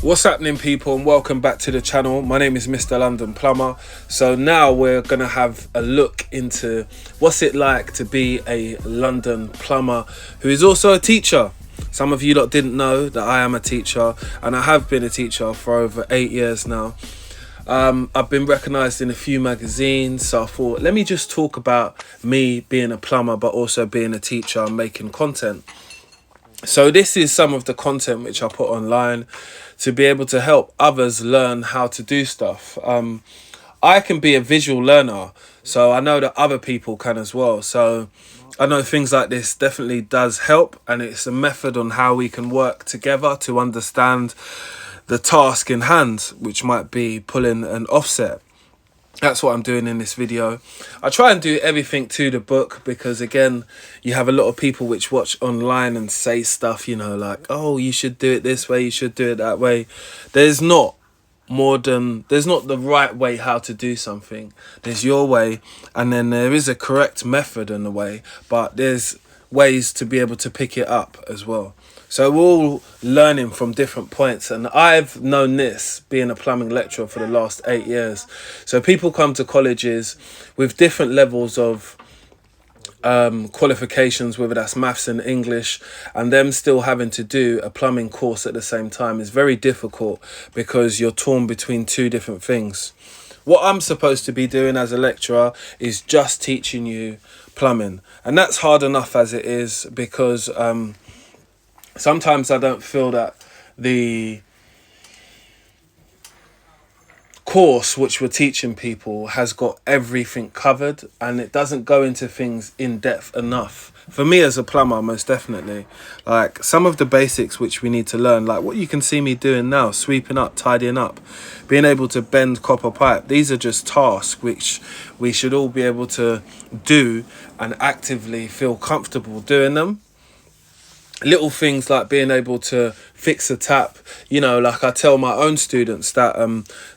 What's happening, people, and welcome back to the channel. My name is Mr. London Plumber. So now we're gonna have a look into what's it like to be a London plumber who is also a teacher. Some of you lot didn't know that I am a teacher, and I have been a teacher for over 8 years now. I've been recognised in a few magazines, so I thought, let me just talk about me being a plumber but also being a teacher and making content. So this is some of the content which I put online to be able to help others learn how to do stuff. I can be a visual learner, so I know that other people can as well. So I know things like this definitely does help, and it's a method on how we can work together to understand the task in hand, which might be pulling an offset. That's what I'm doing in this video. I try and do everything to the book because, again, you have a lot of people which watch online and say stuff, you know, like, oh, you should do it this way, you should do it that way. There's not the right way how to do something. There's your way, and then there is a correct method in the way, but there's ways to be able to pick it up as well. So we're all learning from different points, and I've known this being a plumbing lecturer for the last 8 years. So people come to colleges with different levels of qualifications, whether that's maths and English, and them still having to do a plumbing course at the same time is very difficult because you're torn between two different things. What I'm supposed to be doing as a lecturer is just teaching you plumbing, and that's hard enough as it is because sometimes I don't feel that the course which we're teaching people has got everything covered, and it doesn't go into things in depth enough. For me as a plumber, most definitely. Like some of the basics which we need to learn, like what you can see me doing now, sweeping up, tidying up, being able to bend copper pipe. These are just tasks which we should all be able to do and actively feel comfortable doing them. Little things like being able to fix a tap, you know, like I tell my own students that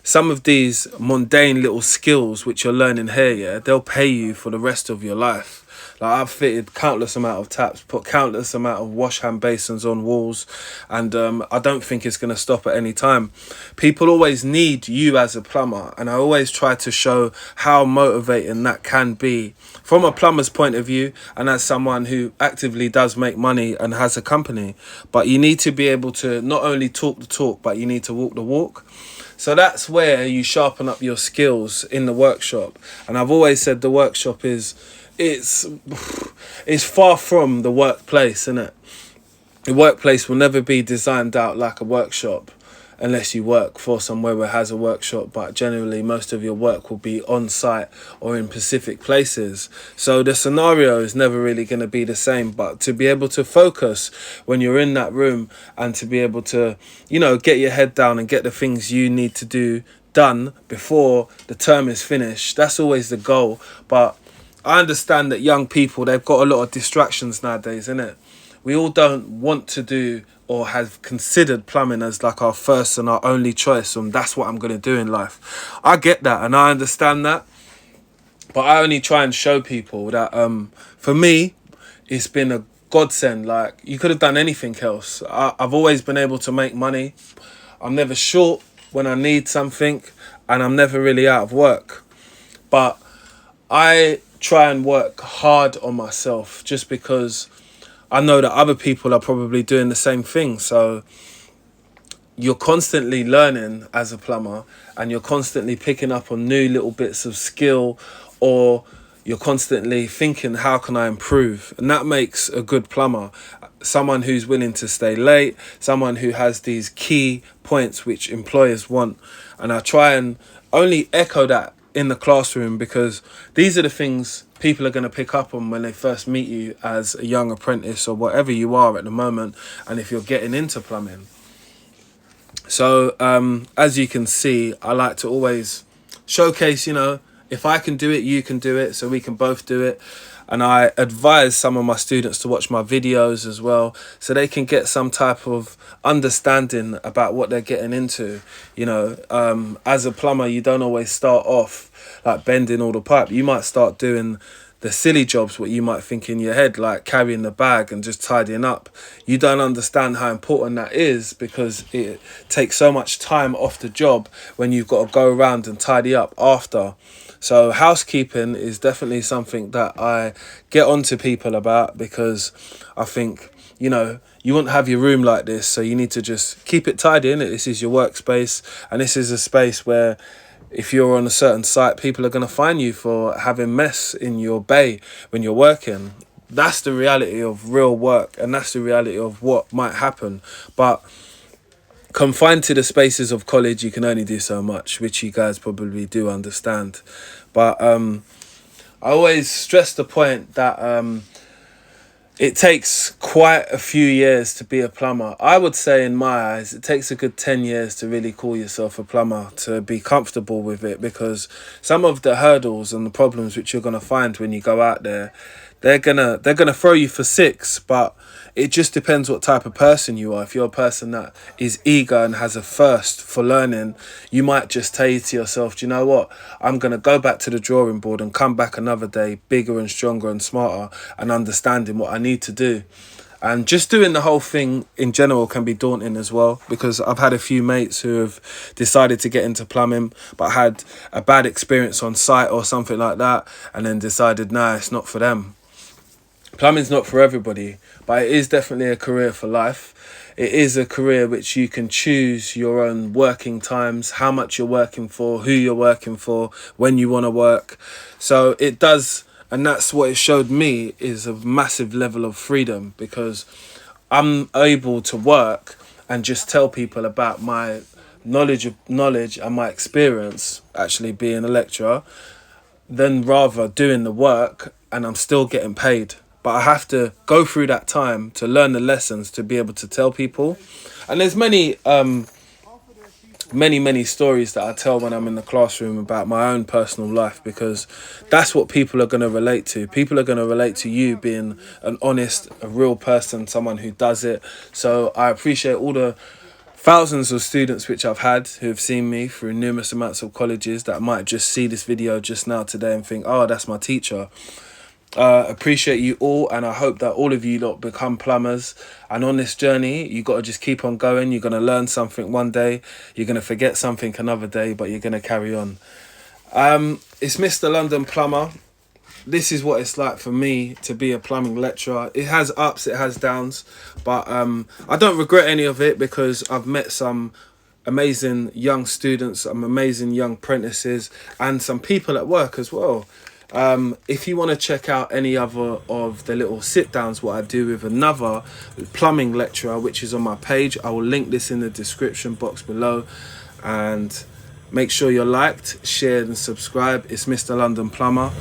some of these mundane little skills which you're learning here, yeah, they'll pay you for the rest of your life. Like I've fitted countless amount of taps, put countless amount of wash hand basins on walls, and I don't think it's going to stop at any time. People always need you as a plumber, and I always try to show how motivating that can be from a plumber's point of view, and as someone who actively does make money and has a company. But you need to be able to not only talk the talk, but you need to walk the walk. So that's where you sharpen up your skills in the workshop. And I've always said the workshop it's far from the workplace, isn't it? The workplace will never be designed out like a workshop unless you work for somewhere where it has a workshop, but generally most of your work will be on site or in specific places. So the scenario is never really going to be the same, but to be able to focus when you're in that room and to be able to, you know, get your head down and get the things you need to do done before the term is finished, that's always the goal. But I understand that young people, they've got a lot of distractions nowadays, innit? We all don't want to do or have considered plumbing as like our first and our only choice, and that's what I'm going to do in life. I get that and I understand that, but I only try and show people that for me, it's been a godsend. Like, you could have done anything else. I've always been able to make money. I'm never short when I need something, and I'm never really out of work. But I try and work hard on myself just because I know that other people are probably doing the same thing. So you're constantly learning as a plumber, and you're constantly picking up on new little bits of skill, or you're constantly thinking, how can I improve? And that makes a good plumber. Someone who's willing to stay late, someone who has these key points which employers want. And I try and only echo that in the classroom because these are the things people are going to pick up on when they first meet you as a young apprentice or whatever you are at the moment, and if you're getting into plumbing. So as you can see, I like to always showcase, you know, if I can do it, you can do it, so we can both do it. And I advise some of my students to watch my videos as well, so they can get some type of understanding about what they're getting into. You know, as a plumber, you don't always start off like bending all the pipe. You might start doing the silly jobs, what you might think in your head, like carrying the bag and just tidying up. You don't understand how important that is, because it takes so much time off the job when you've got to go around and tidy up after. So housekeeping is definitely something that I get onto people about, because I think, you know, you wouldn't have your room like this, so you need to just keep it tidy, innit? This is your workspace, and this is a space where if you're on a certain site, people are going to find you for having mess in your bay when you're working. That's the reality of real work, and that's the reality of what might happen. But confined to the spaces of college, you can only do so much, which you guys probably do understand. But I always stress the point that it takes quite a few years to be a plumber. I would say, in my eyes, it takes a good 10 years to really call yourself a plumber, to be comfortable with it, because some of the hurdles and the problems which you're going to find when you go out there, they're gonna throw you for six. But it just depends what type of person you are. If you're a person that is eager and has a thirst for learning, you might just say to yourself, do you know what, I'm going to go back to the drawing board and come back another day bigger and stronger and smarter and understanding what I need to do. And just doing the whole thing in general can be daunting as well, because I've had a few mates who have decided to get into plumbing but had a bad experience on site or something like that, and then decided, nah, it's not for them. Plumbing's not for everybody, but it is definitely a career for life. It is a career which you can choose your own working times, how much you're working for, who you're working for, when you want to work. So it does, and that's what it showed me, is a massive level of freedom, because I'm able to work and just tell people about my knowledge and my experience actually being a lecturer, than rather doing the work and I'm still getting paid. But I have to go through that time to learn the lessons to be able to tell people. And there's many stories that I tell when I'm in the classroom about my own personal life, because that's what people are going to relate to. People are going to relate to you being an honest, a real person, someone who does it. So I appreciate all the thousands of students which I've had who have seen me through numerous amounts of colleges that might just see this video just now today and think, oh, that's my teacher. Appreciate you all, and I hope that all of you lot become plumbers. And on this journey, you got to just keep on going. You're going to learn something one day, you're going to forget something another day, but you're going to carry on. It's Mr. London Plumber. This is what it's like for me to be a plumbing lecturer. It has ups, it has downs, but I don't regret any of it, because I've met some amazing young students, some amazing young apprentices, and some people at work as well. If you want to check out any other of the little sit downs what I do with another plumbing lecturer, which is on my page, I will link this in the description box below. And make sure you're liked, shared and subscribed. It's Mr. London Plumber.